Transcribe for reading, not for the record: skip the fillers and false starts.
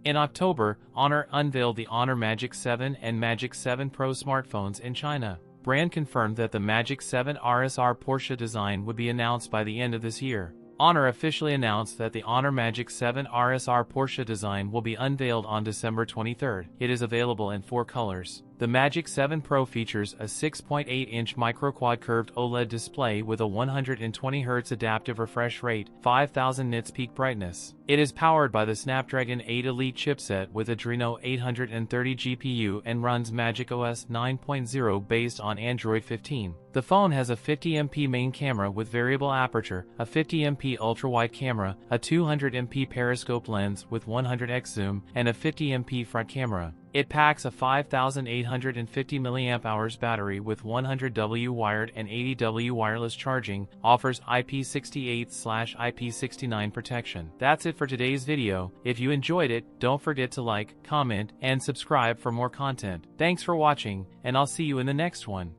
In October, Honor unveiled the Honor Magic 7 and Magic 7 Pro smartphones in China. Brand confirmed that the Magic 7 RSR Porsche design would be announced by the end of this year. Honor officially announced that the Honor Magic 7 RSR Porsche design will be unveiled on December 23. It is available in 4 colors. The Magic 7 Pro features a 6.8-inch micro-quad curved OLED display with a 120Hz adaptive refresh rate, 5000 nits peak brightness. It is powered by the Snapdragon 8 Elite chipset with Adreno 830 GPU and runs Magic OS 9.0 based on Android 15. The phone has a 50MP main camera with variable aperture, a 50MP ultra-wide camera, a 200MP periscope lens with 100x zoom, and a 50MP front camera. It packs a 5850 mAh battery with 100W wired and 80W wireless charging, offers IP68/IP69 protection. That's it for today's video. If you enjoyed it, don't forget to like, comment, and subscribe for more content. Thanks for watching, and I'll see you in the next one.